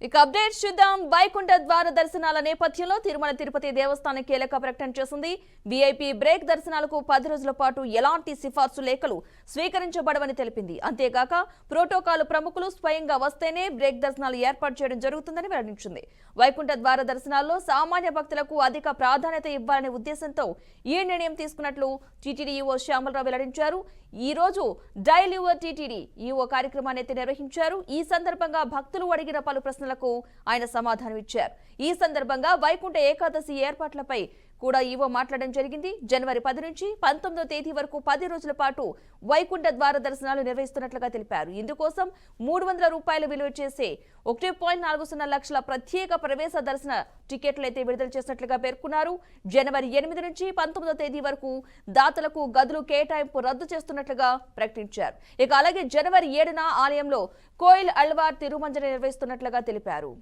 ఇక అప్డేట్స్ చూద్దాం. వైకుంఠ ద్వార దర్శనాల నేపథ్యంలో తిరుమల తిరుపతి దేవస్థానం కీలక ప్రకటన చేసింది. వీఐపీ బ్రేక్ దర్శనాలకు 10 రోజుల పాటు ఎలాంటి సిఫార్సు లేఖలు స్వీకరించబడవని తెలిపింది. అంతేగాక ప్రోటోకాల్ ప్రముఖులు స్వయంగా వస్తేనే బ్రేక్ దర్శనాలు ఏర్పాటు చేయడం జరుగుతుందని వెల్లడించింది. వైకుంఠ ద్వార దర్శనాల్లో సామాన్య భక్తులకు అధిక ప్రాధాన్యత ఇవ్వాలనే ఉద్దేశంతో ఈ నిర్ణయం తీసుకున్నట్లు టీటీడీ ఈవో శ్యామలరావు వెల్లడించారు. ఈ రోజు డైల్ యువర్ టీటీడీ ఈవో కార్యక్రమాన్ని నిర్వహించారు. ఈ సందర్భంగా భక్తులు అడిగిన పలు ప్రశ్నలకు ఆయన సమాధానం ఇచ్చారు. ఈ సందర్భంగా వైకుంఠ ఏకాదశి ఏర్పాట్లపై కూడా ఈవో మాట్లాడడం జరిగింది. జనవరి 10 నుంచి 19వ తేదీ వరకు 10 రోజుల పాటు వైకుంఠ ద్వార దర్శనాలు నిర్వహిస్తున్నట్లుగా తెలిపారు. ఇందుకోసం 300 రూపాయలు విలువ చేసే 1.40 లక్షల ప్రత్యేక ప్రవేశ దర్శన టికెట్లు అయితే విడుదల చేసినట్లుగా పేర్కొన్నారు. జనవరి 8 నుంచి 19వ తేదీ వరకు దాతలకు గదులు కేటాయింపు రద్దు చేస్తున్నట్లుగా ప్రకటించారు. ఇక అలాగే జనవరి 7న ఆలయంలో కోయిల్ అల్వార్ తిరుమంజన నిర్వహిస్తున్నట్లుగా తెలిపారు.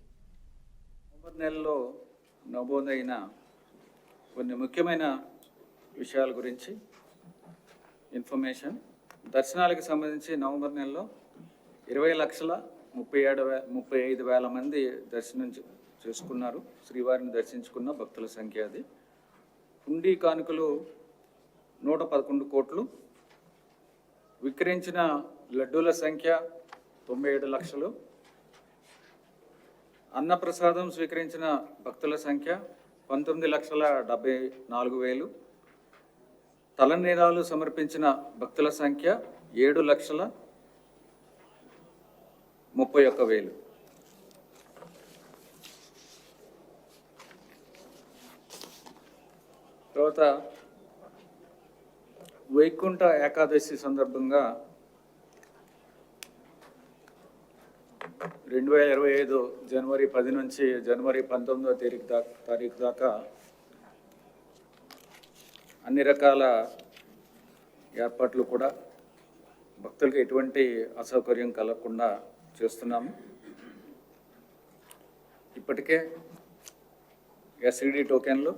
నెలలో నమోదైన కొన్ని ముఖ్యమైన విషయాల గురించి ఇన్ఫర్మేషన్. దర్శనాలకు సంబంధించి నవంబర్ నెలలో 20,35,000 మంది దర్శనం చేసుకున్నారు. శ్రీవారిని దర్శించుకున్న భక్తుల సంఖ్య అది. హుండీ కానుకలు 111 కోట్లు. విక్రయించిన లడ్డూల సంఖ్య 97 లక్షలు. అన్నప్రసాదం స్వీకరించిన భక్తుల సంఖ్య 19,74,000. తలనీలాలు సమర్పించిన భక్తుల సంఖ్య 7,31,000. తర్వాత వైకుంఠ ఏకాదశి సందర్భంగా 2025 జనవరి 10 నుంచి జనవరి 19వ తారీఖు దాకా అన్ని రకాల ఏర్పాట్లు కూడా భక్తులకు ఎటువంటి అసౌకర్యం కలగకుండా చేస్తున్నాము. ఇప్పటికే ఎస్ఈడి టోకెన్లు